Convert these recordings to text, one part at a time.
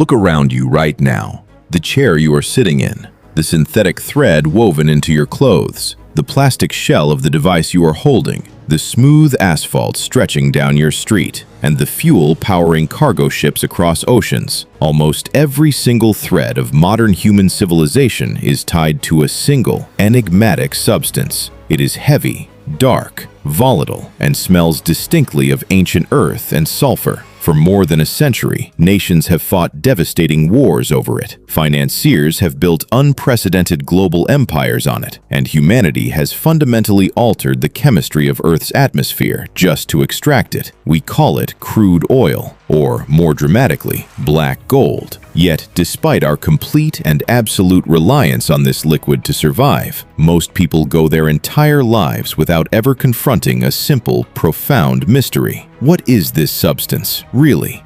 Look around you right now. The chair you are sitting in, the synthetic thread woven into your clothes, the plastic shell of the device you are holding, the smooth asphalt stretching down your street, and the fuel powering cargo ships across oceans. Almost every single thread of modern human civilization is tied to a single, enigmatic substance. It is heavy, dark, volatile, and smells distinctly of ancient earth and sulfur. For more than a century, nations have fought devastating wars over it. Financiers have built unprecedented global empires on it, and humanity has fundamentally altered the chemistry of Earth's atmosphere just to extract it. We call it crude oil, or more dramatically, black gold. Yet, despite our complete and absolute reliance on this liquid to survive, most people go their entire lives without ever confronting a simple, profound mystery. What is this substance, really?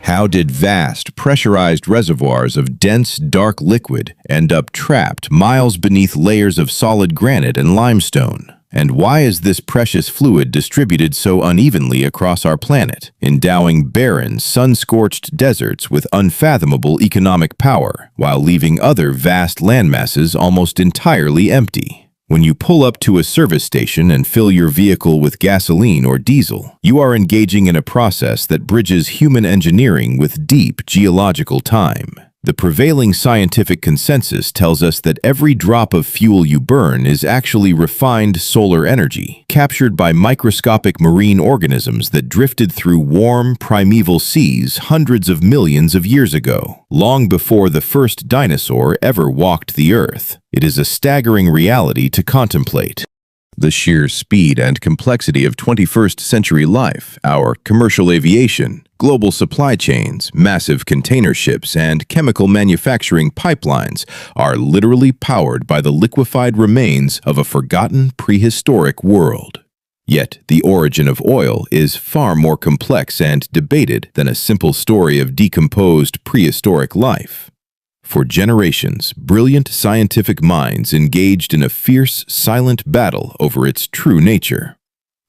How did vast, pressurized reservoirs of dense, dark liquid end up trapped miles beneath layers of solid granite and limestone? And why is this precious fluid distributed so unevenly across our planet, endowing barren, sun-scorched deserts with unfathomable economic power, while leaving other vast landmasses almost entirely empty? When you pull up to a service station and fill your vehicle with gasoline or diesel, you are engaging in a process that bridges human engineering with deep geological time. The prevailing scientific consensus tells us that every drop of fuel you burn is actually refined solar energy, captured by microscopic marine organisms that drifted through warm, primeval seas hundreds of millions of years ago, long before the first dinosaur ever walked the Earth. It is a staggering reality to contemplate. The sheer speed and complexity of 21st century life, our commercial aviation, global supply chains, massive container ships, and chemical manufacturing pipelines are literally powered by the liquefied remains of a forgotten prehistoric world. Yet, the origin of oil is far more complex and debated than a simple story of decomposed prehistoric life. For generations, brilliant scientific minds engaged in a fierce, silent battle over its true nature.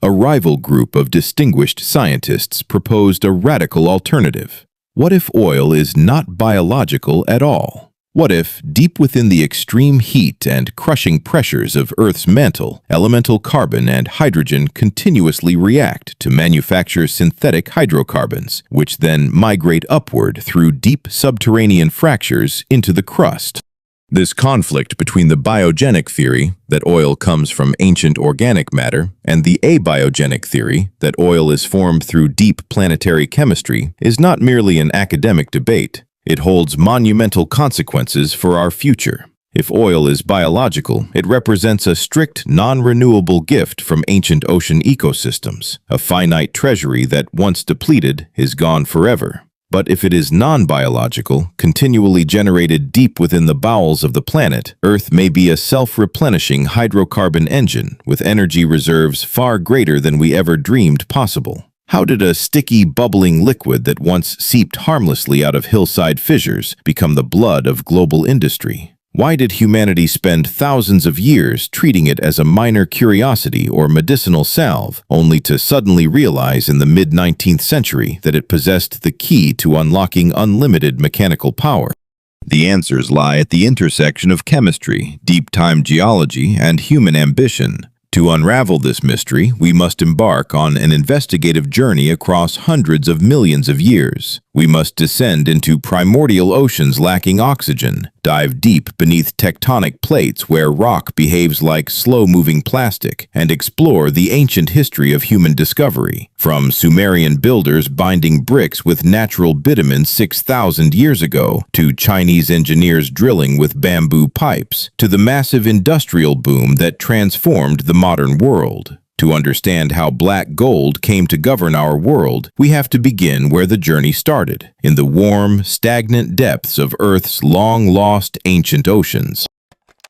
A rival group of distinguished scientists proposed a radical alternative. What if oil is not biological at all? What if, deep within the extreme heat and crushing pressures of Earth's mantle, elemental carbon and hydrogen continuously react to manufacture synthetic hydrocarbons, which then migrate upward through deep subterranean fractures into the crust? This conflict between the biogenic theory, that oil comes from ancient organic matter, and the abiogenic theory, that oil is formed through deep planetary chemistry, is not merely an academic debate. It holds monumental consequences for our future. If oil is biological, it represents a strict, non-renewable gift from ancient ocean ecosystems, a finite treasury that, once depleted, is gone forever. But if it is non-biological, continually generated deep within the bowels of the planet, Earth may be a self-replenishing hydrocarbon engine with energy reserves far greater than we ever dreamed possible. How did a sticky, bubbling liquid that once seeped harmlessly out of hillside fissures become the blood of global industry? Why did humanity spend thousands of years treating it as a minor curiosity or medicinal salve, only to suddenly realize in the mid-19th century that it possessed the key to unlocking unlimited mechanical power? The answers lie at the intersection of chemistry, deep-time geology, and human ambition. To unravel this mystery, we must embark on an investigative journey across hundreds of millions of years. We must descend into primordial oceans lacking oxygen, dive deep beneath tectonic plates where rock behaves like slow-moving plastic, and explore the ancient history of human discovery, from Sumerian builders binding bricks with natural bitumen 6,000 years ago, to Chinese engineers drilling with bamboo pipes, to the massive industrial boom that transformed the modern world. To understand how black gold came to govern our world, we have to begin where the journey started, in the warm, stagnant depths of Earth's long-lost ancient oceans.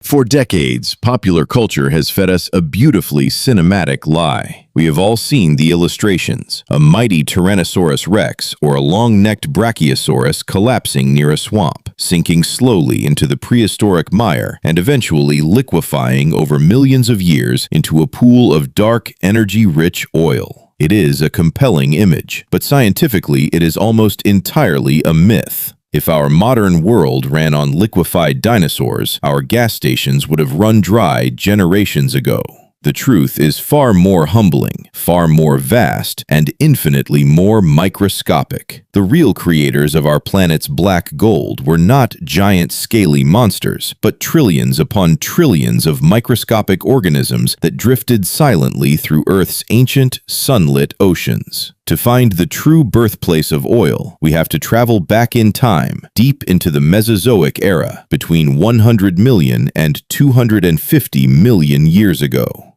For decades, popular culture has fed us a beautifully cinematic lie. We have all seen the illustrations, a mighty Tyrannosaurus rex or a long-necked Brachiosaurus collapsing near a swamp, sinking slowly into the prehistoric mire and eventually liquefying over millions of years into a pool of dark, energy-rich oil. It is a compelling image, but scientifically it is almost entirely a myth. If our modern world ran on liquefied dinosaurs, our gas stations would have run dry generations ago. The truth is far more humbling, far more vast, and infinitely more microscopic. The real creators of our planet's black gold were not giant scaly monsters, but trillions upon trillions of microscopic organisms that drifted silently through Earth's ancient, sunlit oceans. To find the true birthplace of oil, we have to travel back in time, deep into the Mesozoic era, between 100 million and 250 million years ago.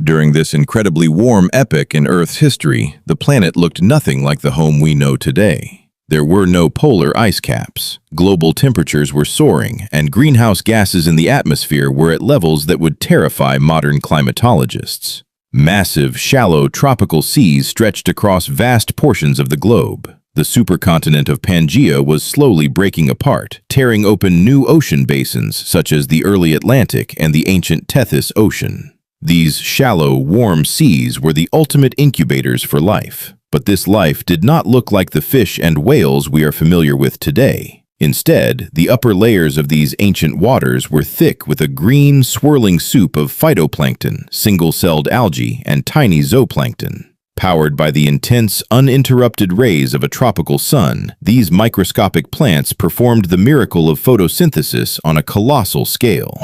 During this incredibly warm epoch in Earth's history, the planet looked nothing like the home we know today. There were no polar ice caps, global temperatures were soaring, and greenhouse gases in the atmosphere were at levels that would terrify modern climatologists. Massive, shallow tropical seas stretched across vast portions of the globe. The supercontinent of Pangaea was slowly breaking apart, tearing open new ocean basins such as the early Atlantic and the ancient Tethys Ocean. These shallow, warm seas were the ultimate incubators for life. But this life did not look like the fish and whales we are familiar with today. Instead, the upper layers of these ancient waters were thick with a green, swirling soup of phytoplankton, single-celled algae, and tiny zooplankton. Powered by the intense, uninterrupted rays of a tropical sun, these microscopic plants performed the miracle of photosynthesis on a colossal scale.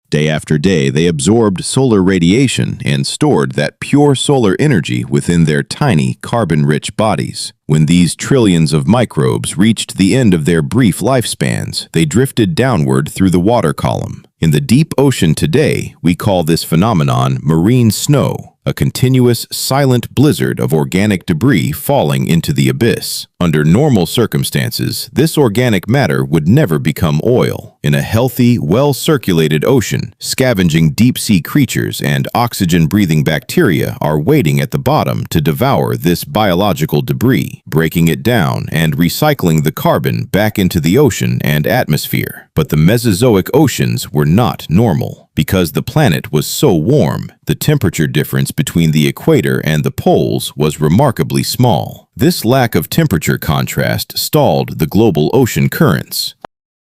Day after day, they absorbed solar radiation and stored that pure solar energy within their tiny, carbon-rich bodies. When these trillions of microbes reached the end of their brief lifespans, they drifted downward through the water column. In the deep ocean today, we call this phenomenon marine snow, a continuous, silent blizzard of organic debris falling into the abyss. Under normal circumstances, this organic matter would never become oil. In a healthy, well-circulated ocean, scavenging deep-sea creatures and oxygen-breathing bacteria are waiting at the bottom to devour this biological debris, breaking it down and recycling the carbon back into the ocean and atmosphere. But the Mesozoic oceans were not normal. Because the planet was so warm, the temperature difference between the equator and the poles was remarkably small. This lack of temperature contrast stalled the global ocean currents.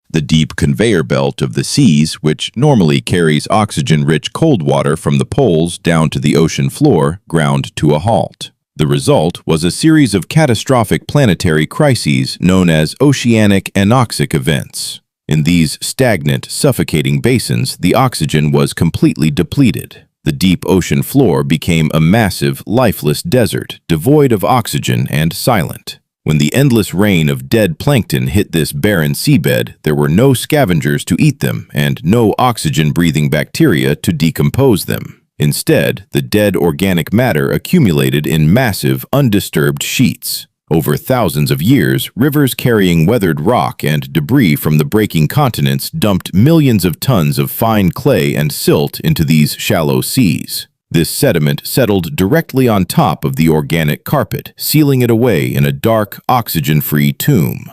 The deep conveyor belt of the seas, which normally carries oxygen-rich cold water from the poles down to the ocean floor, ground to a halt. The result was a series of catastrophic planetary crises known as oceanic anoxic events. In these stagnant, suffocating basins, the oxygen was completely depleted. The deep ocean floor became a massive, lifeless desert, devoid of oxygen and silent. When the endless rain of dead plankton hit this barren seabed, there were no scavengers to eat them and no oxygen-breathing bacteria to decompose them. Instead, the dead organic matter accumulated in massive, undisturbed sheets. Over thousands of years, rivers carrying weathered rock and debris from the breaking continents dumped millions of tons of fine clay and silt into these shallow seas. This sediment settled directly on top of the organic carpet, sealing it away in a dark, oxygen-free tomb.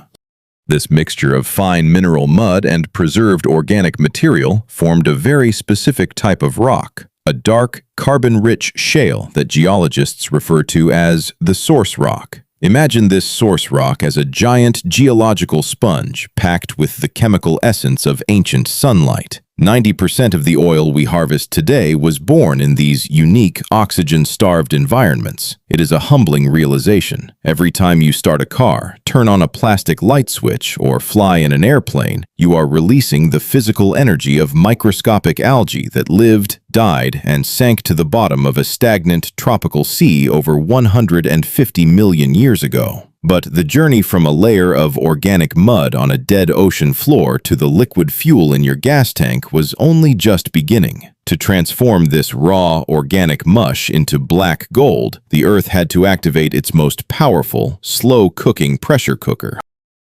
This mixture of fine mineral mud and preserved organic material formed a very specific type of rock, a dark, carbon-rich shale that geologists refer to as the source rock. Imagine this source rock as a giant geological sponge packed with the chemical essence of ancient sunlight. 90% of the oil we harvest today was born in these unique, oxygen-starved environments. It is a humbling realization. Every time you start a car, turn on a plastic light switch, or fly in an airplane, you are releasing the physical energy of microscopic algae that lived, died, and sank to the bottom of a stagnant tropical sea over 150 million years ago. But the journey from a layer of organic mud on a dead ocean floor to the liquid fuel in your gas tank was only just beginning. To transform this raw, organic mush into black gold, the Earth had to activate its most powerful, slow-cooking pressure cooker.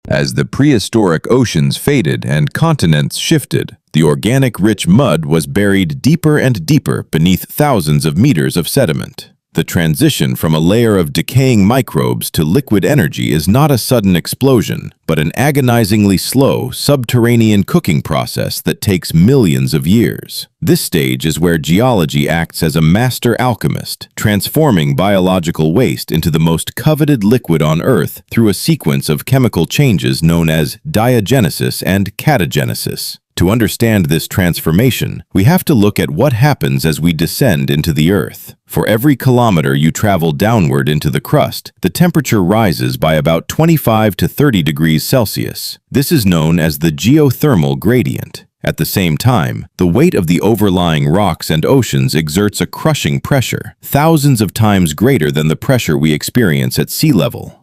As the prehistoric oceans faded and continents shifted, the organic rich mud was buried deeper and deeper beneath thousands of meters of sediment. The transition from a layer of decaying microbes to liquid energy is not a sudden explosion, but an agonizingly slow, subterranean cooking process that takes millions of years. This stage is where geology acts as a master alchemist, transforming biological waste into the most coveted liquid on Earth through a sequence of chemical changes known as diagenesis and catagenesis. To understand this transformation, we have to look at what happens as we descend into the Earth. For every kilometer you travel downward into the crust, the temperature rises by about 25 to 30 degrees Celsius. This is known as the geothermal gradient. At the same time, the weight of the overlying rocks and oceans exerts a crushing pressure, thousands of times greater than the pressure we experience at sea level.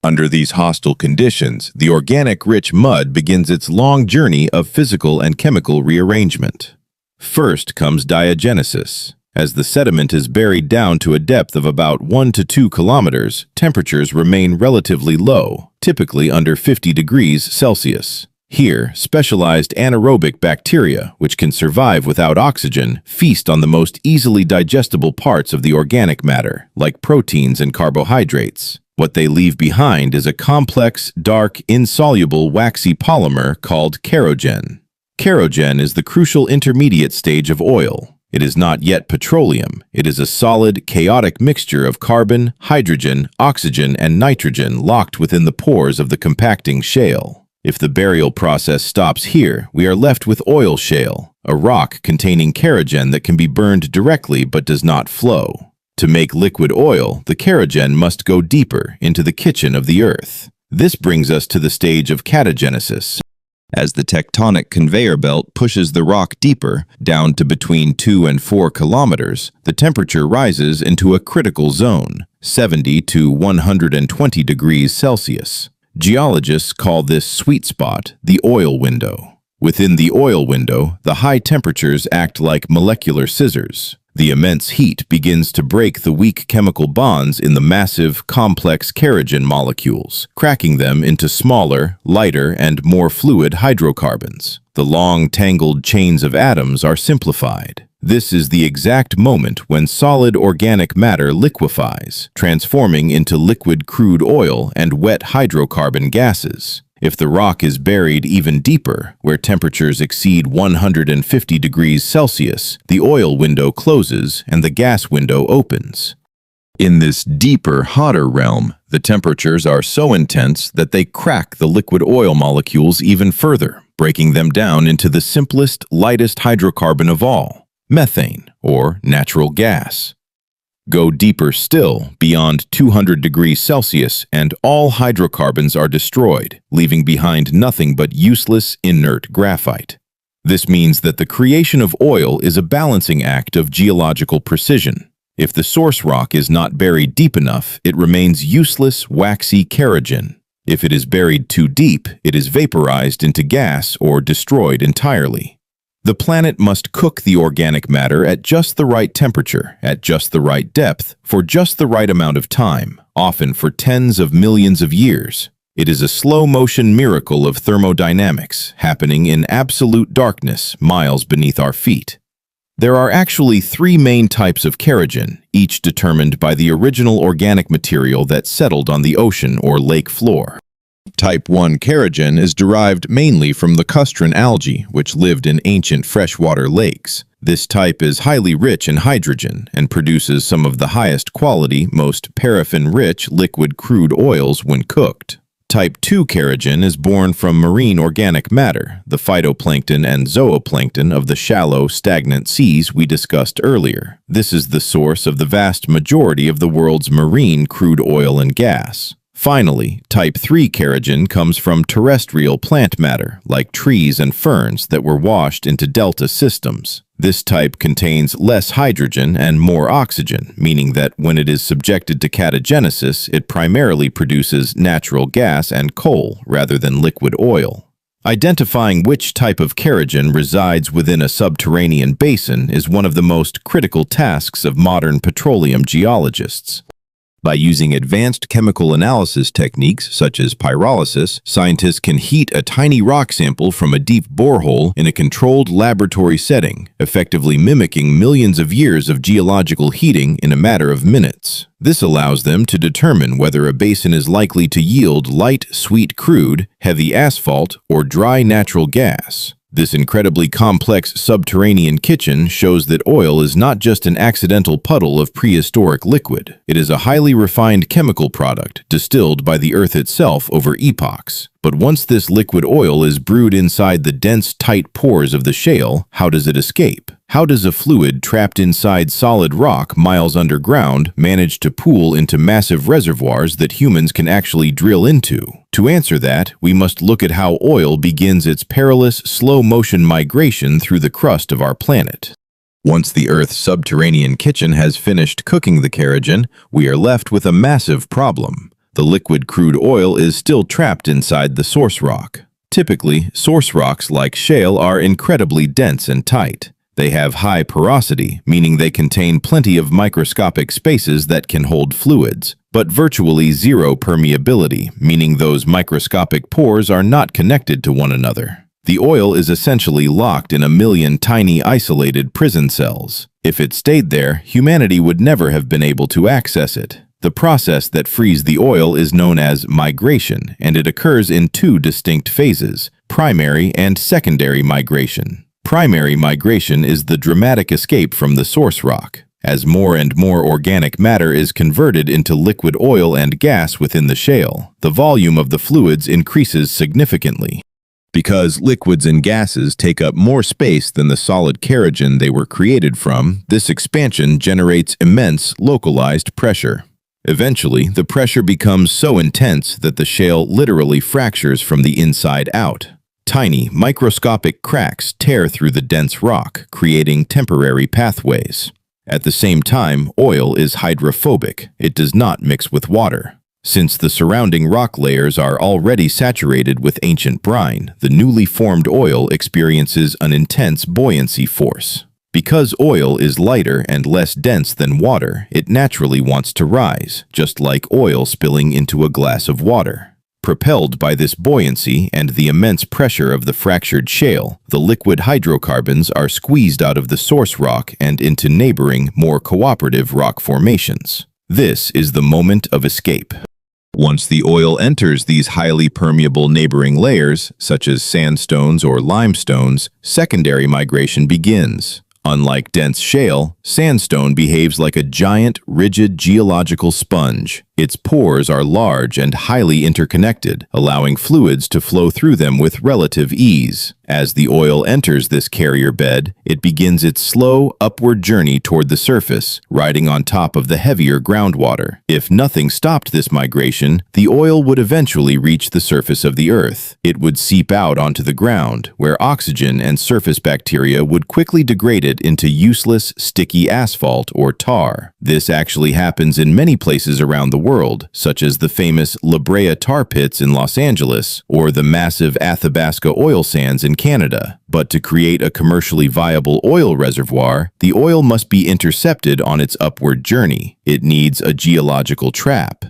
Under these hostile conditions, the organic-rich mud begins its long journey of physical and chemical rearrangement. First comes diagenesis. As the sediment is buried down to a depth of about 1 to 2 kilometers, temperatures remain relatively low, typically under 50 degrees Celsius. Here, specialized anaerobic bacteria, which can survive without oxygen, feast on the most easily digestible parts of the organic matter, like proteins and carbohydrates. What they leave behind is a complex, dark, insoluble, waxy polymer called kerogen. Kerogen is the crucial intermediate stage of oil. It is not yet petroleum. It is a solid, chaotic mixture of carbon, hydrogen, oxygen, and nitrogen locked within the pores of the compacting shale. If the burial process stops here, we are left with oil shale, a rock containing kerogen that can be burned directly but does not flow. To make liquid oil, the kerogen must go deeper into the kitchen of the Earth. This brings us to the stage of catagenesis. As the tectonic conveyor belt pushes the rock deeper, down to between 2 and 4 kilometers, the temperature rises into a critical zone, 70 to 120 degrees Celsius. Geologists call this sweet spot the oil window. Within the oil window, the high temperatures act like molecular scissors. The immense heat begins to break the weak chemical bonds in the massive, complex kerogen molecules, cracking them into smaller, lighter, and more fluid hydrocarbons. The long, tangled chains of atoms are simplified. This is the exact moment when solid organic matter liquefies, transforming into liquid crude oil and wet hydrocarbon gases. If the rock is buried even deeper, where temperatures exceed 150 degrees Celsius, the oil window closes and the gas window opens. In this deeper, hotter realm, the temperatures are so intense that they crack the liquid oil molecules even further, breaking them down into the simplest, lightest hydrocarbon of all, methane, or natural gas. Go deeper still, beyond 200 degrees Celsius, and all hydrocarbons are destroyed, leaving behind nothing but useless, inert graphite. This means that the creation of oil is a balancing act of geological precision. If the source rock is not buried deep enough, it remains useless, waxy kerogen. If it is buried too deep, it is vaporized into gas or destroyed entirely. The planet must cook the organic matter at just the right temperature, at just the right depth, for just the right amount of time, often for tens of millions of years. It is a slow-motion miracle of thermodynamics, happening in absolute darkness, miles beneath our feet. There are actually 3 main types of kerogen, each determined by the original organic material that settled on the ocean or lake floor. Type 1 kerogen is derived mainly from the lacustrine algae, which lived in ancient freshwater lakes. This type is highly rich in hydrogen and produces some of the highest quality, most paraffin-rich liquid crude oils when cooked. Type 2 kerogen is born from marine organic matter, the phytoplankton and zooplankton of the shallow, stagnant seas we discussed earlier. This is the source of the vast majority of the world's marine crude oil and gas. Finally, type 3 kerogen comes from terrestrial plant matter, like trees and ferns that were washed into delta systems. This type contains less hydrogen and more oxygen, meaning that when it is subjected to catagenesis, it primarily produces natural gas and coal rather than liquid oil. Identifying which type of kerogen resides within a subterranean basin is one of the most critical tasks of modern petroleum geologists. By using advanced chemical analysis techniques such as pyrolysis, scientists can heat a tiny rock sample from a deep borehole in a controlled laboratory setting, effectively mimicking millions of years of geological heating in a matter of minutes. This allows them to determine whether a basin is likely to yield light, sweet crude, heavy asphalt, or dry natural gas. This incredibly complex subterranean kitchen shows that oil is not just an accidental puddle of prehistoric liquid. It is a highly refined chemical product distilled by the earth itself over epochs. But once this liquid oil is brewed inside the dense, tight pores of the shale, how does it escape? How does a fluid trapped inside solid rock miles underground manage to pool into massive reservoirs that humans can actually drill into? To answer that, we must look at how oil begins its perilous, slow-motion migration through the crust of our planet. Once the Earth's subterranean kitchen has finished cooking the kerogen, we are left with a massive problem. The liquid crude oil is still trapped inside the source rock. Typically, source rocks like shale are incredibly dense and tight. They have high porosity, meaning they contain plenty of microscopic spaces that can hold fluids, but virtually zero permeability, meaning those microscopic pores are not connected to one another. The oil is essentially locked in a million tiny isolated prison cells. If it stayed there, humanity would never have been able to access it. The process that frees the oil is known as migration, and it occurs in two distinct phases: primary and secondary migration. Primary migration is the dramatic escape from the source rock. As more and more organic matter is converted into liquid oil and gas within the shale, the volume of the fluids increases significantly. Because liquids and gases take up more space than the solid kerogen they were created from, this expansion generates immense localized pressure. Eventually, the pressure becomes so intense that the shale literally fractures from the inside out. Tiny, microscopic cracks tear through the dense rock, creating temporary pathways. At the same time, oil is hydrophobic. It does not mix with water. Since the surrounding rock layers are already saturated with ancient brine, the newly formed oil experiences an intense buoyancy force. Because oil is lighter and less dense than water, it naturally wants to rise, just like oil spilling into a glass of water. Propelled by this buoyancy and the immense pressure of the fractured shale, the liquid hydrocarbons are squeezed out of the source rock and into neighboring, more cooperative rock formations. This is the moment of escape. Once the oil enters these highly permeable neighboring layers, such as sandstones or limestones, secondary migration begins. Unlike dense shale, sandstone behaves like a giant, rigid geological sponge. Its pores are large and highly interconnected, allowing fluids to flow through them with relative ease. As the oil enters this carrier bed, it begins its slow, upward journey toward the surface, riding on top of the heavier groundwater. If nothing stopped this migration, the oil would eventually reach the surface of the Earth. It would seep out onto the ground, where oxygen and surface bacteria would quickly degrade it into useless, sticky asphalt or tar. This actually happens in many places around the world, such as the famous La Brea tar pits in Los Angeles or the massive Athabasca oil sands in Canada. But to create a commercially viable oil reservoir, the oil must be intercepted on its upward journey. It needs a geological trap.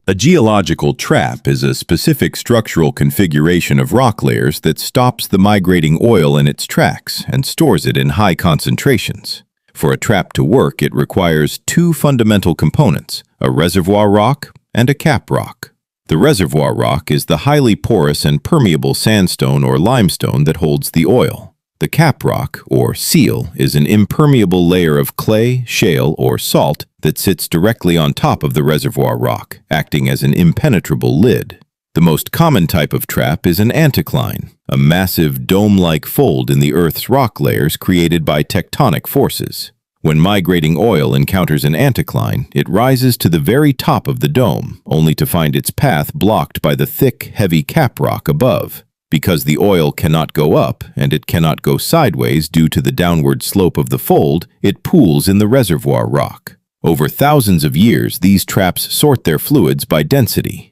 A geological trap is a specific structural configuration of rock layers that stops the migrating oil in its tracks and stores it in high concentrations. For a trap to work, it requires two fundamental components: a reservoir rock and a cap rock. The reservoir rock is the highly porous and permeable sandstone or limestone that holds the oil. The cap rock, or seal, is an impermeable layer of clay, shale, or salt that sits directly on top of the reservoir rock, acting as an impenetrable lid. The most common type of trap is an anticline, a massive dome-like fold in the Earth's rock layers created by tectonic forces. When migrating oil encounters an anticline, it rises to the very top of the dome, only to find its path blocked by the thick, heavy cap rock above. Because the oil cannot go up and it cannot go sideways due to the downward slope of the fold, it pools in the reservoir rock. Over thousands of years, these traps sort their fluids by density.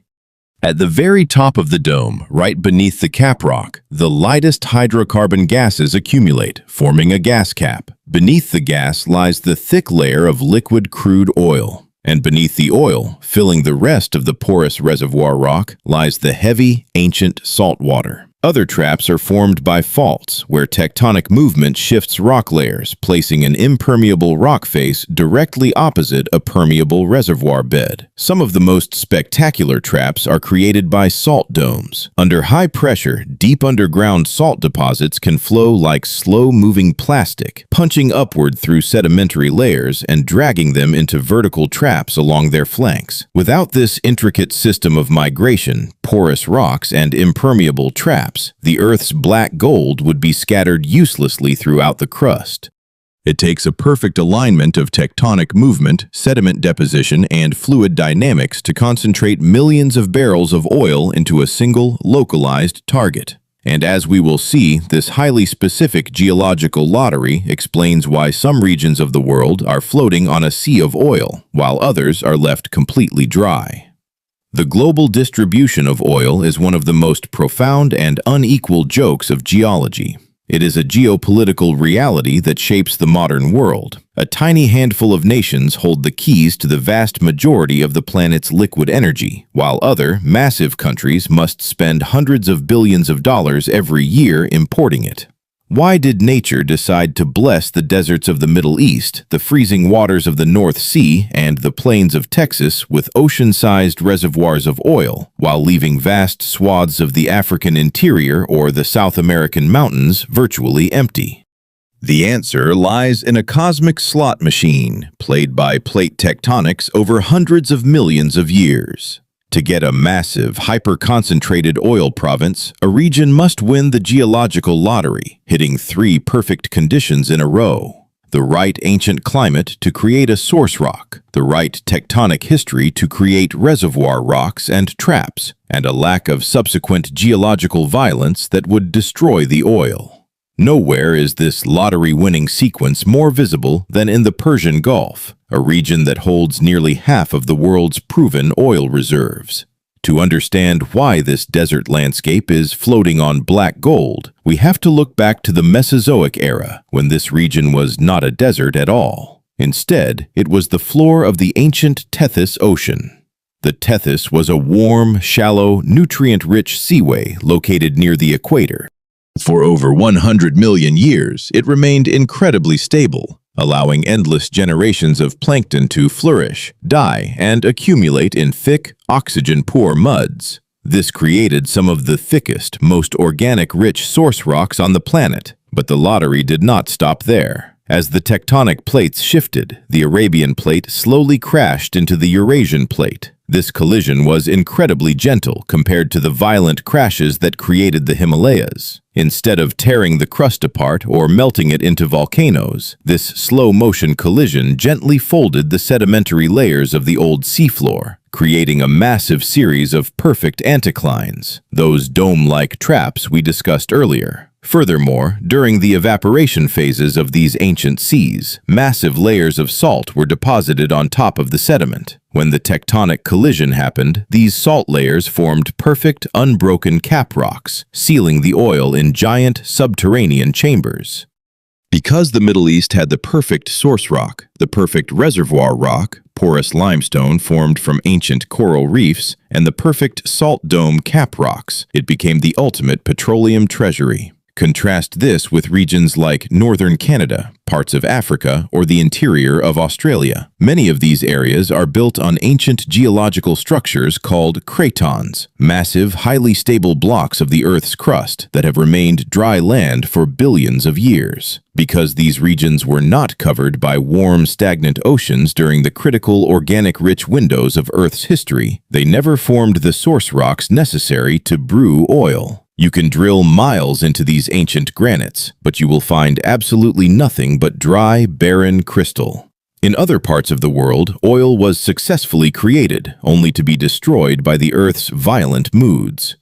At the very top of the dome, right beneath the cap rock, the lightest hydrocarbon gases accumulate, forming a gas cap. Beneath the gas lies the thick layer of liquid crude oil. And beneath the oil, filling the rest of the porous reservoir rock, lies the heavy, ancient salt water. Other traps are formed by faults, where tectonic movement shifts rock layers, placing an impermeable rock face directly opposite a permeable reservoir bed. Some of the most spectacular traps are created by salt domes. Under high pressure, deep underground salt deposits can flow like slow-moving plastic, punching upward through sedimentary layers and dragging them into vertical traps along their flanks. Without this intricate system of migration, porous rocks, and impermeable traps, the Earth's black gold would be scattered uselessly throughout the crust. It takes a perfect alignment of tectonic movement, sediment deposition, and fluid dynamics to concentrate millions of barrels of oil into a single, localized target. And as we will see, this highly specific geological lottery explains why some regions of the world are floating on a sea of oil, while others are left completely dry. The global distribution of oil is one of the most profound and unequal jokes of geology. It is a geopolitical reality that shapes the modern world. A tiny handful of nations hold the keys to the vast majority of the planet's liquid energy, while other, massive countries must spend hundreds of billions of dollars every year importing it. Why did nature decide to bless the deserts of the Middle East, the freezing waters of the North Sea, and the plains of Texas with ocean-sized reservoirs of oil, while leaving vast swaths of the African interior or the South American mountains virtually empty? The answer lies in a cosmic slot machine, played by plate tectonics over hundreds of millions of years. To get a massive, hyper-concentrated oil province, a region must win the geological lottery, hitting 3 perfect conditions in a row. The right ancient climate to create a source rock, the right tectonic history to create reservoir rocks and traps, and a lack of subsequent geological violence that would destroy the oil. Nowhere is this lottery-winning sequence more visible than in the Persian Gulf, a region that holds nearly half of the world's proven oil reserves. To understand why this desert landscape is floating on black gold, we have to look back to the Mesozoic era, when this region was not a desert at all. Instead, it was the floor of the ancient Tethys Ocean. The Tethys was a warm, shallow, nutrient-rich seaway located near the equator. For over 100 million years, it remained incredibly stable, allowing endless generations of plankton to flourish, die, and accumulate in thick, oxygen-poor muds. This created some of the thickest, most organic-rich source rocks on the planet, but the lottery did not stop there. As the tectonic plates shifted, the Arabian plate slowly crashed into the Eurasian plate. This collision was incredibly gentle compared to the violent crashes that created the Himalayas. Instead of tearing the crust apart or melting it into volcanoes, this slow-motion collision gently folded the sedimentary layers of the old seafloor, creating a massive series of perfect anticlines, those dome-like traps we discussed earlier. Furthermore, during the evaporation phases of these ancient seas, massive layers of salt were deposited on top of the sediment. When the tectonic collision happened, these salt layers formed perfect, unbroken cap rocks, sealing the oil in giant subterranean chambers. Because the Middle East had the perfect source rock, the perfect reservoir rock, porous limestone formed from ancient coral reefs, and the perfect salt dome cap rocks, it became the ultimate petroleum treasury. Contrast this with regions like northern Canada, parts of Africa, or the interior of Australia. Many of these areas are built on ancient geological structures called cratons, massive, highly stable blocks of the Earth's crust that have remained dry land for billions of years. Because these regions were not covered by warm, stagnant oceans during the critical organic-rich windows of Earth's history, they never formed the source rocks necessary to brew oil. You can drill miles into these ancient granites, but you will find absolutely nothing but dry, barren crystal. In other parts of the world, oil was successfully created, only to be destroyed by the Earth's violent moods.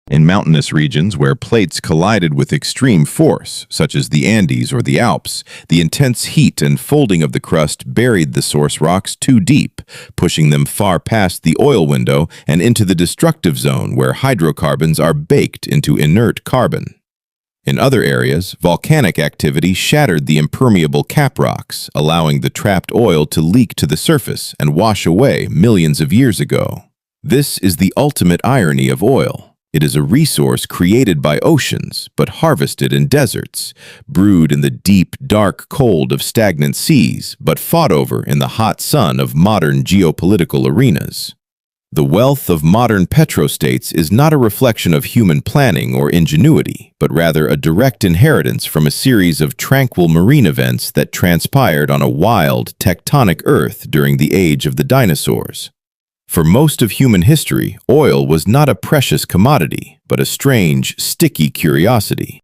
In mountainous regions where plates collided with extreme force, such as the Andes or the Alps, the intense heat and folding of the crust buried the source rocks too deep, pushing them far past the oil window and into the destructive zone where hydrocarbons are baked into inert carbon. In other areas, volcanic activity shattered the impermeable cap rocks, allowing the trapped oil to leak to the surface and wash away millions of years ago. This is the ultimate irony of oil. It is a resource created by oceans, but harvested in deserts, brewed in the deep, dark cold of stagnant seas, but fought over in the hot sun of modern geopolitical arenas. The wealth of modern petrostates is not a reflection of human planning or ingenuity, but rather a direct inheritance from a series of tranquil marine events that transpired on a wild, tectonic Earth during the age of the dinosaurs. For most of human history, oil was not a precious commodity, but a strange, sticky curiosity.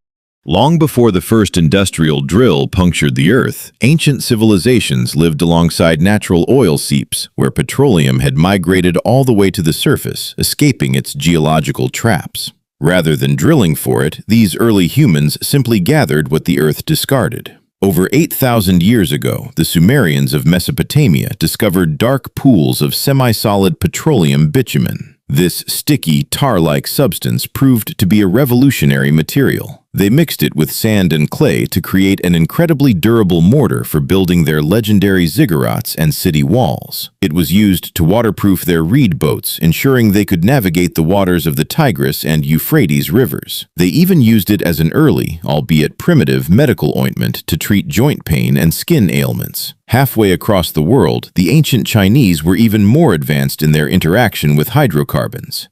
Long before the first industrial drill punctured the earth, ancient civilizations lived alongside natural oil seeps, where petroleum had migrated all the way to the surface, escaping its geological traps. Rather than drilling for it, these early humans simply gathered what the earth discarded. Over 8,000 years ago, the Sumerians of Mesopotamia discovered dark pools of semi-solid petroleum bitumen. This sticky, tar-like substance proved to be a revolutionary material. They mixed it with sand and clay to create an incredibly durable mortar for building their legendary ziggurats and city walls. It was used to waterproof their reed boats, ensuring they could navigate the waters of the Tigris and Euphrates rivers. They even used it as an early, albeit primitive, medical ointment to treat joint pain and skin ailments. Halfway across the world, the ancient Chinese were even more advanced in their interaction with hydrocarbons.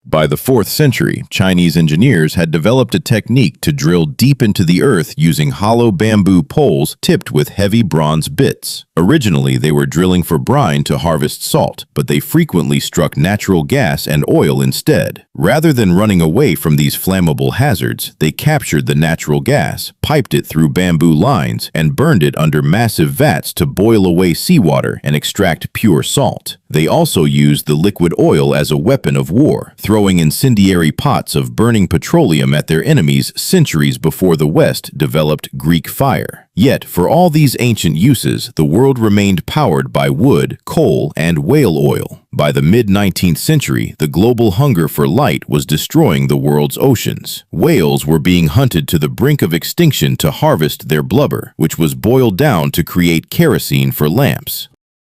By the 4th century, Chinese engineers had developed a technique to drill deep into the earth using hollow bamboo poles tipped with heavy bronze bits. Originally, they were drilling for brine to harvest salt, but they frequently struck natural gas and oil instead. Rather than running away from these flammable hazards, they captured the natural gas, piped it through bamboo lines, and burned it under massive vats to boil away seawater and extract pure salt. They also used the liquid oil as a weapon of war, throwing incendiary pots of burning petroleum at their enemies centuries before the West developed Greek fire. Yet, for all these ancient uses, the world remained powered by wood, coal, and whale oil. By the mid-19th century, the global hunger for light was destroying the world's oceans. Whales were being hunted to the brink of extinction to harvest their blubber, which was boiled down to create kerosene for lamps.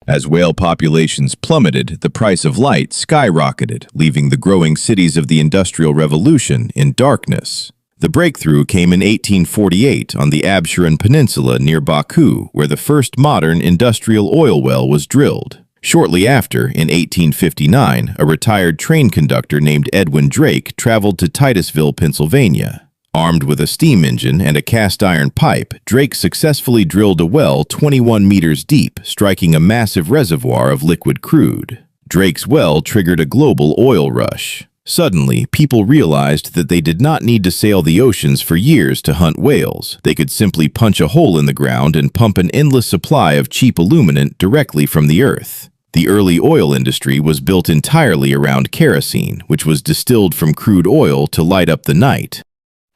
As whale populations plummeted, the price of light skyrocketed, leaving the growing cities of the Industrial Revolution in darkness. The breakthrough came in 1848 on the Absheron Peninsula near Baku, where the first modern industrial oil well was drilled. Shortly after, in 1859, a retired train conductor named Edwin Drake traveled to Titusville, Pennsylvania. Armed with a steam engine and a cast-iron pipe, Drake successfully drilled a well 21 meters deep, striking a massive reservoir of liquid crude. Drake's well triggered a global oil rush. Suddenly, people realized that they did not need to sail the oceans for years to hunt whales. They could simply punch a hole in the ground and pump an endless supply of cheap illuminant directly from the earth. The early oil industry was built entirely around kerosene, which was distilled from crude oil to light up the night.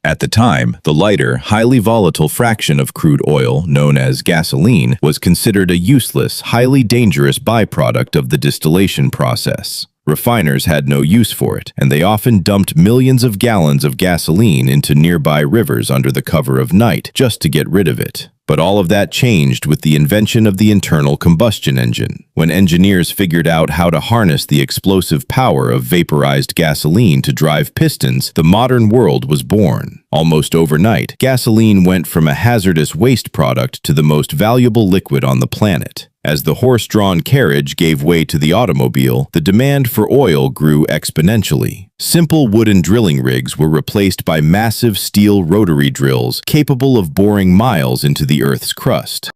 At the time, the lighter, highly volatile fraction of crude oil, known as gasoline, was considered a useless, highly dangerous byproduct of the distillation process. Refiners had no use for it, and they often dumped millions of gallons of gasoline into nearby rivers under the cover of night just to get rid of it. But all of that changed with the invention of the internal combustion engine. When engineers figured out how to harness the explosive power of vaporized gasoline to drive pistons, the modern world was born. Almost overnight, gasoline went from a hazardous waste product to the most valuable liquid on the planet. As the horse-drawn carriage gave way to the automobile, the demand for oil grew exponentially. Simple wooden drilling rigs were replaced by massive steel rotary drills capable of boring miles into the Earth's crust.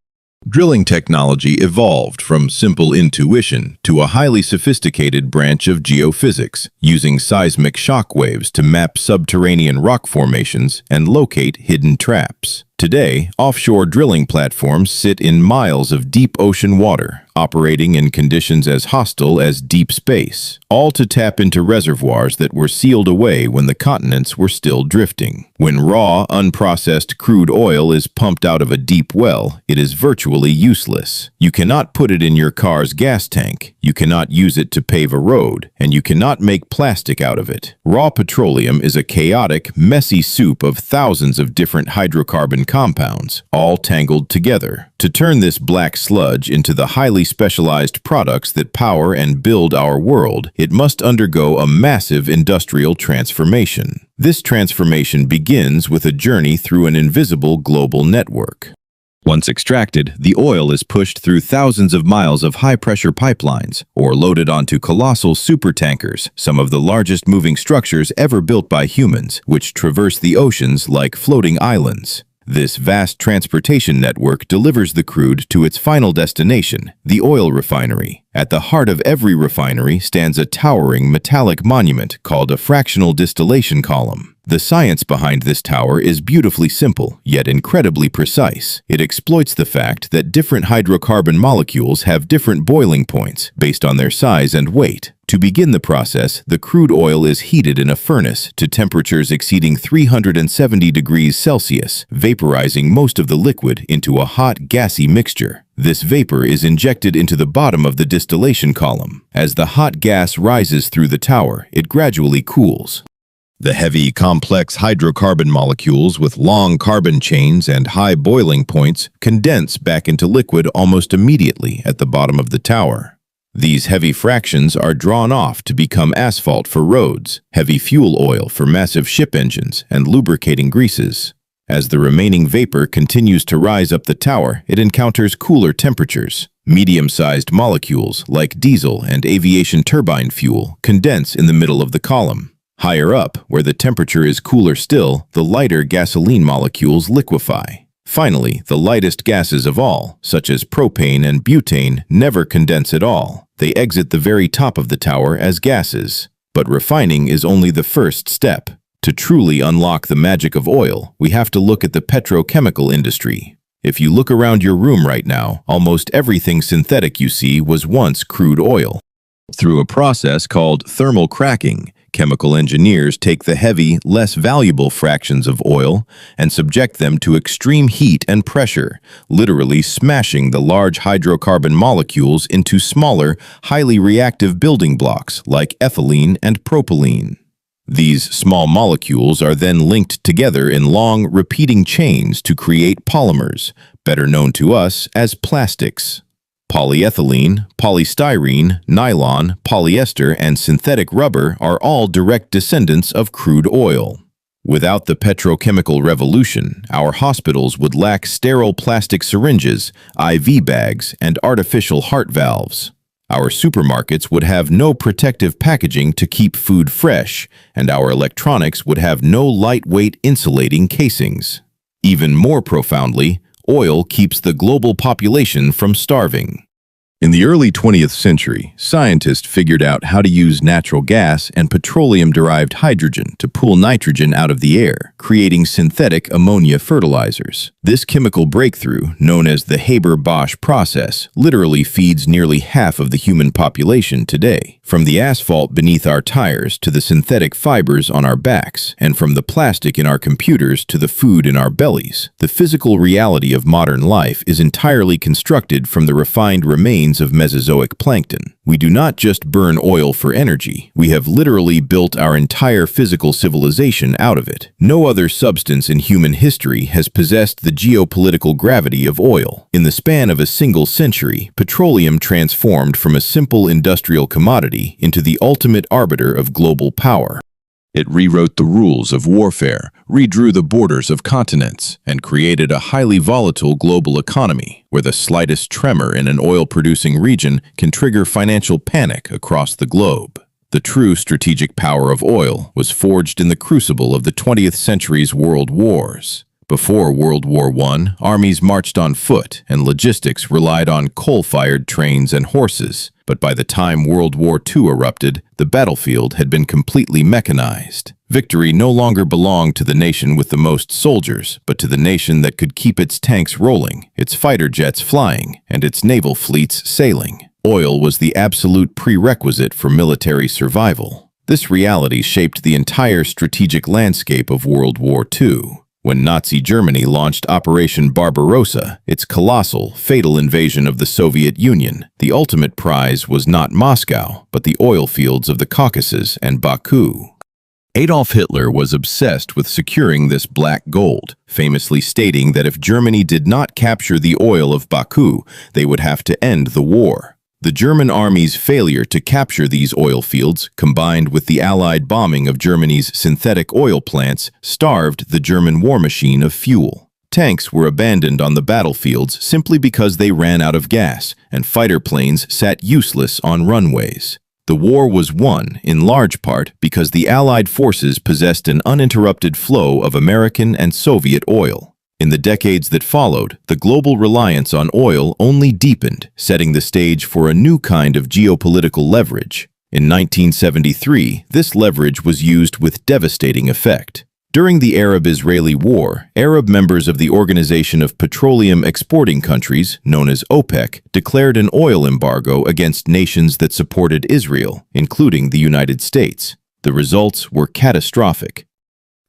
Drilling technology evolved from simple intuition to a highly sophisticated branch of geophysics, using seismic shock waves to map subterranean rock formations and locate hidden traps. Today, offshore drilling platforms sit in miles of deep ocean water, operating in conditions as hostile as deep space, all to tap into reservoirs that were sealed away when the continents were still drifting. When raw, unprocessed crude oil is pumped out of a deep well, it is virtually useless. You cannot put it in your car's gas tank, you cannot use it to pave a road, and you cannot make plastic out of it. Raw petroleum is a chaotic, messy soup of thousands of different hydrocarbon compounds, all tangled together. To turn this black sludge into the highly specialized products that power and build our world, it must undergo a massive industrial transformation. This transformation begins with a journey through an invisible global network. Once extracted, the oil is pushed through thousands of miles of high-pressure pipelines or loaded onto colossal supertankers, some of the largest moving structures ever built by humans, which traverse the oceans like floating islands. This vast transportation network delivers the crude to its final destination, the oil refinery. At the heart of every refinery stands a towering metallic monument called a fractional distillation column. The science behind this tower is beautifully simple, yet incredibly precise. It exploits the fact that different hydrocarbon molecules have different boiling points based on their size and weight. To begin the process, the crude oil is heated in a furnace to temperatures exceeding 370 degrees Celsius, vaporizing most of the liquid into a hot, gassy mixture. This vapor is injected into the bottom of the distillation column. As the hot gas rises through the tower, it gradually cools. The heavy, complex hydrocarbon molecules with long carbon chains and high boiling points condense back into liquid almost immediately at the bottom of the tower. These heavy fractions are drawn off to become asphalt for roads, heavy fuel oil for massive ship engines, and lubricating greases. As the remaining vapor continues to rise up the tower, it encounters cooler temperatures. Medium-sized molecules, like diesel and aviation turbine fuel, condense in the middle of the column. Higher up, where the temperature is cooler still, the lighter gasoline molecules liquefy. Finally, the lightest gases of all, such as propane and butane, never condense at all. They exit the very top of the tower as gases. But refining is only the first step. To truly unlock the magic of oil, we have to look at the petrochemical industry. If you look around your room right now, almost everything synthetic you see was once crude oil. Through a process called thermal cracking, chemical engineers take the heavy, less valuable fractions of oil and subject them to extreme heat and pressure, literally smashing the large hydrocarbon molecules into smaller, highly reactive building blocks like ethylene and propylene. These small molecules are then linked together in long, repeating chains to create polymers, better known to us as plastics. Polyethylene, polystyrene, nylon, polyester, and synthetic rubber are all direct descendants of crude oil. Without the petrochemical revolution, our hospitals would lack sterile plastic syringes, IV bags, and artificial heart valves. Our supermarkets would have no protective packaging to keep food fresh, and our electronics would have no lightweight insulating casings. Even more profoundly, oil keeps the global population from starving. In the early 20th century, scientists figured out how to use natural gas and petroleum-derived hydrogen to pull nitrogen out of the air, creating synthetic ammonia fertilizers. This chemical breakthrough, known as the Haber-Bosch process, literally feeds nearly half of the human population today. From the asphalt beneath our tires to the synthetic fibers on our backs, and from the plastic in our computers to the food in our bellies, the physical reality of modern life is entirely constructed from the refined remains of Mesozoic plankton. We do not just burn oil for energy. We have literally built our entire physical civilization out of it. No other substance in human history has possessed the geopolitical gravity of oil. In the span of a single century, petroleum transformed from a simple industrial commodity into the ultimate arbiter of global power. It rewrote the rules of warfare, redrew the borders of continents, and created a highly volatile global economy, where the slightest tremor in an oil-producing region can trigger financial panic across the globe. The true strategic power of oil was forged in the crucible of the 20th century's world wars. Before World War I, armies marched on foot, and logistics relied on coal-fired trains and horses. but by the time World War II erupted, the battlefield had been completely mechanized. Victory no longer belonged to the nation with the most soldiers, but to the nation that could keep its tanks rolling, its fighter jets flying, and its naval fleets sailing. Oil was the absolute prerequisite for military survival. This reality shaped the entire strategic landscape of World War II. When Nazi Germany launched Operation Barbarossa, its colossal, fatal invasion of the Soviet Union, the ultimate prize was not Moscow, but the oil fields of the Caucasus and Baku. Adolf Hitler was obsessed with securing this black gold, famously stating that if Germany did not capture the oil of Baku, they would have to end the war. The German army's failure to capture these oil fields, combined with the Allied bombing of Germany's synthetic oil plants, starved the German war machine of fuel. Tanks were abandoned on the battlefields simply because they ran out of gas, and fighter planes sat useless on runways. The war was won, in large part, because the Allied forces possessed an uninterrupted flow of American and Soviet oil. In the decades that followed, the global reliance on oil only deepened, setting the stage for a new kind of geopolitical leverage. In 1973, this leverage was used with devastating effect. During the Arab-Israeli War, Arab members of the Organization of Petroleum Exporting Countries, known as OPEC, declared an oil embargo against nations that supported Israel, including the United States. The results were catastrophic.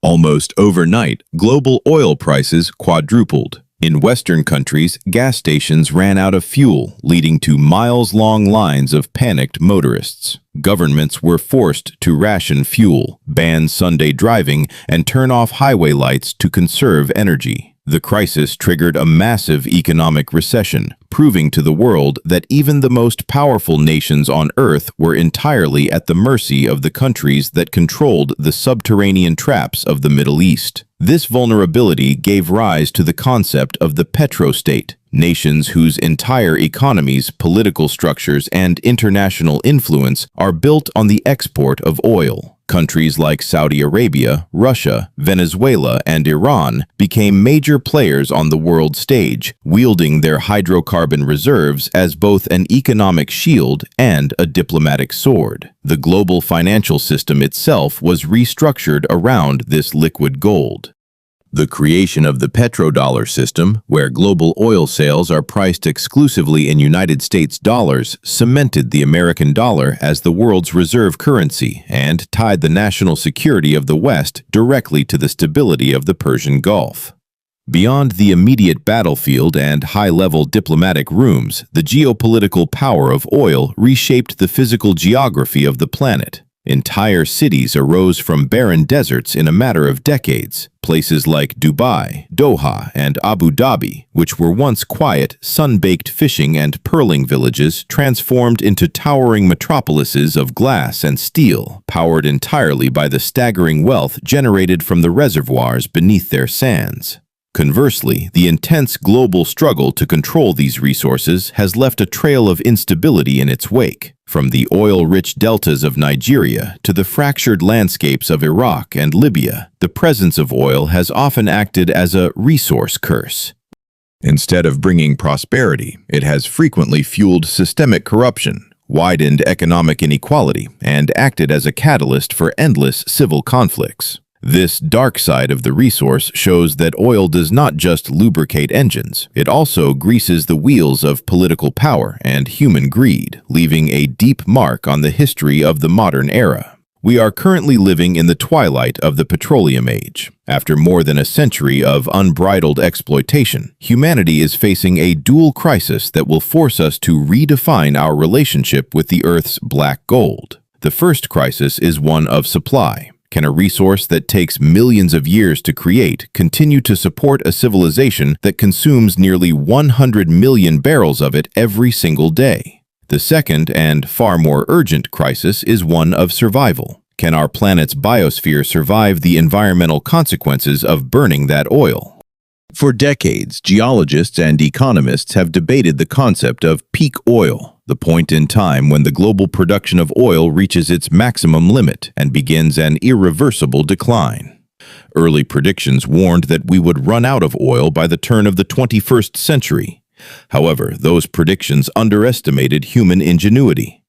Almost overnight, global oil prices quadrupled. In Western countries, gas stations ran out of fuel, leading to miles-long lines of panicked motorists. Governments were forced to ration fuel, ban Sunday driving, and turn off highway lights to conserve energy. The crisis triggered a massive economic recession, proving to the world that even the most powerful nations on Earth were entirely at the mercy of the countries that controlled the subterranean traps of the Middle East. This vulnerability gave rise to the concept of the petrostate, nations whose entire economies, political structures, and international influence are built on the export of oil. Countries like Saudi Arabia, Russia, Venezuela, and Iran became major players on the world stage, wielding their hydrocarbon reserves as both an economic shield and a diplomatic sword. The global financial system itself was restructured around this liquid gold. The creation of the petrodollar system, where global oil sales are priced exclusively in United States dollars, cemented the American dollar as the world's reserve currency and tied the national security of the West directly to the stability of the Persian Gulf. Beyond the immediate battlefield and high-level diplomatic rooms, the geopolitical power of oil reshaped the physical geography of the planet. Entire cities arose from barren deserts in a matter of decades. Places like Dubai, Doha, and Abu Dhabi, which were once quiet, sun-baked fishing and pearling villages, transformed into towering metropolises of glass and steel, powered entirely by the staggering wealth generated from the reservoirs beneath their sands. Conversely, the intense global struggle to control these resources has left a trail of instability in its wake. From the oil-rich deltas of Nigeria to the fractured landscapes of Iraq and Libya, the presence of oil has often acted as a resource curse. Instead of bringing prosperity, it has frequently fueled systemic corruption, widened economic inequality, and acted as a catalyst for endless civil conflicts. This dark side of the resource shows that oil does not just lubricate engines, it also greases the wheels of political power and human greed, leaving a deep mark on the history of the modern era. We are currently living in the twilight of the petroleum age. After more than a century of unbridled exploitation, humanity is facing a dual crisis that will force us to redefine our relationship with the Earth's black gold. The first crisis is one of supply. Can a resource that takes millions of years to create continue to support a civilization that consumes nearly 100 million barrels of it every single day? The second, and far more urgent crisis, is one of survival. Can our planet's biosphere survive the environmental consequences of burning that oil? For decades, geologists and economists have debated the concept of peak oil, the point in time when the global production of oil reaches its maximum limit and begins an irreversible decline. Early predictions warned that we would run out of oil by the turn of the 21st century. However, those predictions underestimated human ingenuity.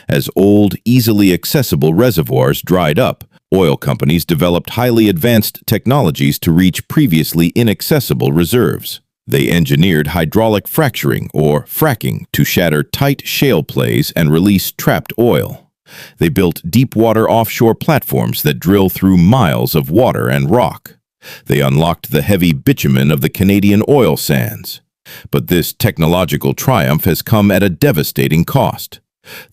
As old, easily accessible reservoirs dried up, oil companies developed highly advanced technologies to reach previously inaccessible reserves. They engineered hydraulic fracturing, or fracking, to shatter tight shale plays and release trapped oil. They built deep-water offshore platforms that drill through miles of water and rock. They unlocked the heavy bitumen of the Canadian oil sands. But this technological triumph has come at a devastating cost.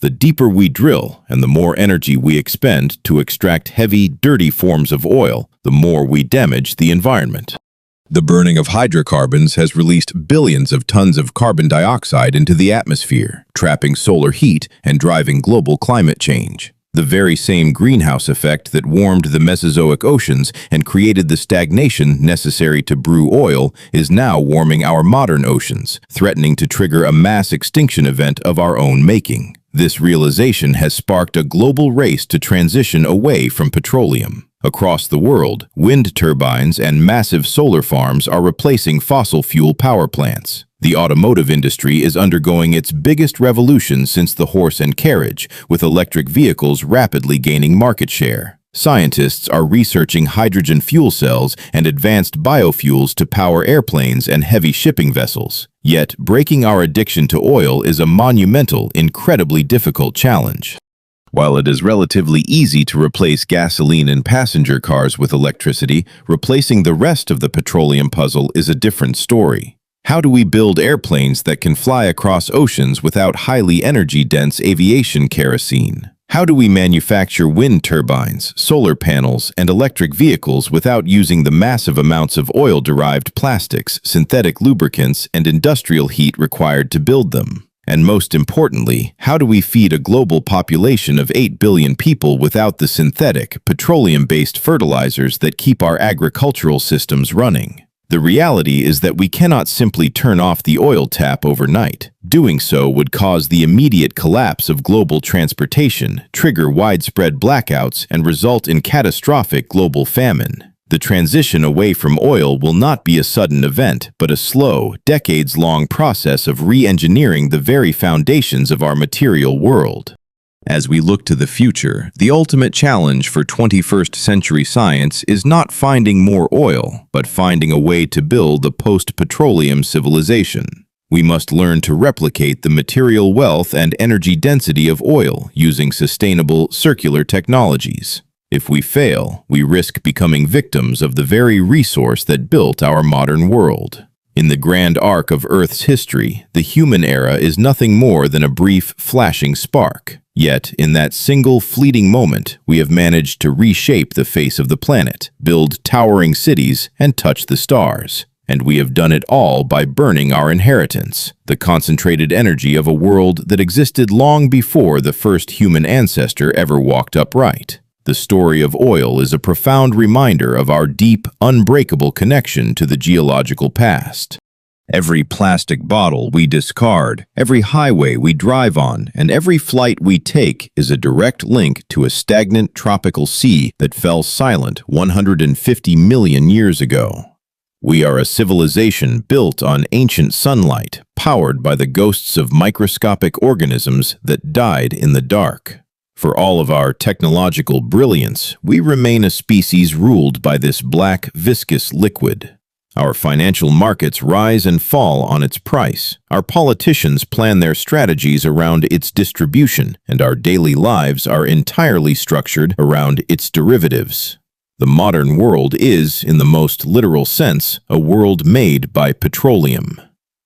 The deeper we drill and the more energy we expend to extract heavy, dirty forms of oil, the more we damage the environment. The burning of hydrocarbons has released billions of tons of carbon dioxide into the atmosphere, trapping solar heat and driving global climate change. The very same greenhouse effect that warmed the Mesozoic oceans and created the stagnation necessary to brew oil is now warming our modern oceans, threatening to trigger a mass extinction event of our own making. This realization has sparked a global race to transition away from petroleum. Across the world, wind turbines and massive solar farms are replacing fossil fuel power plants. The automotive industry is undergoing its biggest revolution since the horse and carriage, with electric vehicles rapidly gaining market share. Scientists are researching hydrogen fuel cells and advanced biofuels to power airplanes and heavy shipping vessels. Yet, breaking our addiction to oil is a monumental, incredibly difficult challenge. While it is relatively easy to replace gasoline in passenger cars with electricity, replacing the rest of the petroleum puzzle is a different story. How do we build airplanes that can fly across oceans without highly energy-dense aviation kerosene? How do we manufacture wind turbines, solar panels, and electric vehicles without using the massive amounts of oil-derived plastics, synthetic lubricants, and industrial heat required to build them? And most importantly, how do we feed a global population of 8 billion people without the synthetic, petroleum-based fertilizers that keep our agricultural systems running? The reality is that we cannot simply turn off the oil tap overnight. Doing so would cause the immediate collapse of global transportation, trigger widespread blackouts, and result in catastrophic global famine. The transition away from oil will not be a sudden event, but a slow, decades-long process of re-engineering the very foundations of our material world. As we look to the future, the ultimate challenge for 21st century science is not finding more oil, but finding a way to build a post-petroleum civilization. We must learn to replicate the material wealth and energy density of oil using sustainable, circular technologies. If we fail, we risk becoming victims of the very resource that built our modern world. In the grand arc of Earth's history, the human era is nothing more than a brief, flashing spark. Yet, in that single fleeting moment, we have managed to reshape the face of the planet, build towering cities, and touch the stars. And we have done it all by burning our inheritance, the concentrated energy of a world that existed long before the first human ancestor ever walked upright. The story of oil is a profound reminder of our deep, unbreakable connection to the geological past. Every plastic bottle we discard, every highway we drive on, and every flight we take is a direct link to a stagnant tropical sea that fell silent 150 million years ago. We are a civilization built on ancient sunlight, powered by the ghosts of microscopic organisms that died in the dark. For all of our technological brilliance, we remain a species ruled by this black, viscous liquid. Our financial markets rise and fall on its price. Our politicians plan their strategies around its distribution, and our daily lives are entirely structured around its derivatives. The modern world is, in the most literal sense, a world made by petroleum.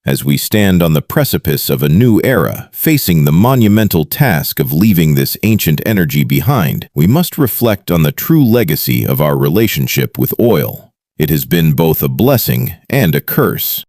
As we stand on the precipice of a new era, facing the monumental task of leaving this ancient energy behind, we must reflect on the true legacy of our relationship with oil. It has been both a blessing and a curse.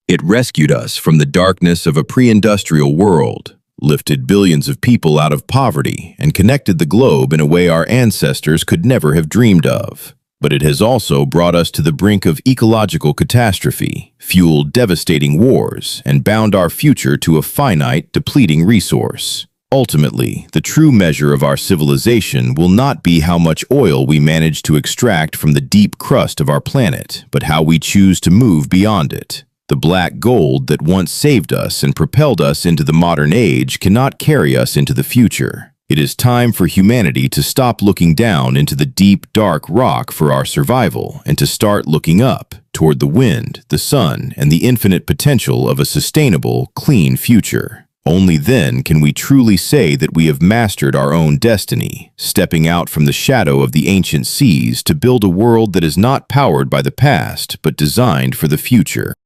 It rescued us from the darkness of a pre-industrial world, lifted billions of people out of poverty, and connected the globe in a way our ancestors could never have dreamed of. But it has also brought us to the brink of ecological catastrophe, fueled devastating wars, and bound our future to a finite, depleting resource. Ultimately, the true measure of our civilization will not be how much oil we manage to extract from the deep crust of our planet, but how we choose to move beyond it. The black gold that once saved us and propelled us into the modern age cannot carry us into the future. It is time for humanity to stop looking down into the deep, dark rock for our survival and to start looking up toward the wind, the sun, and the infinite potential of a sustainable, clean future. Only then can we truly say that we have mastered our own destiny, stepping out from the shadow of the ancient seas to build a world that is not powered by the past but designed for the future.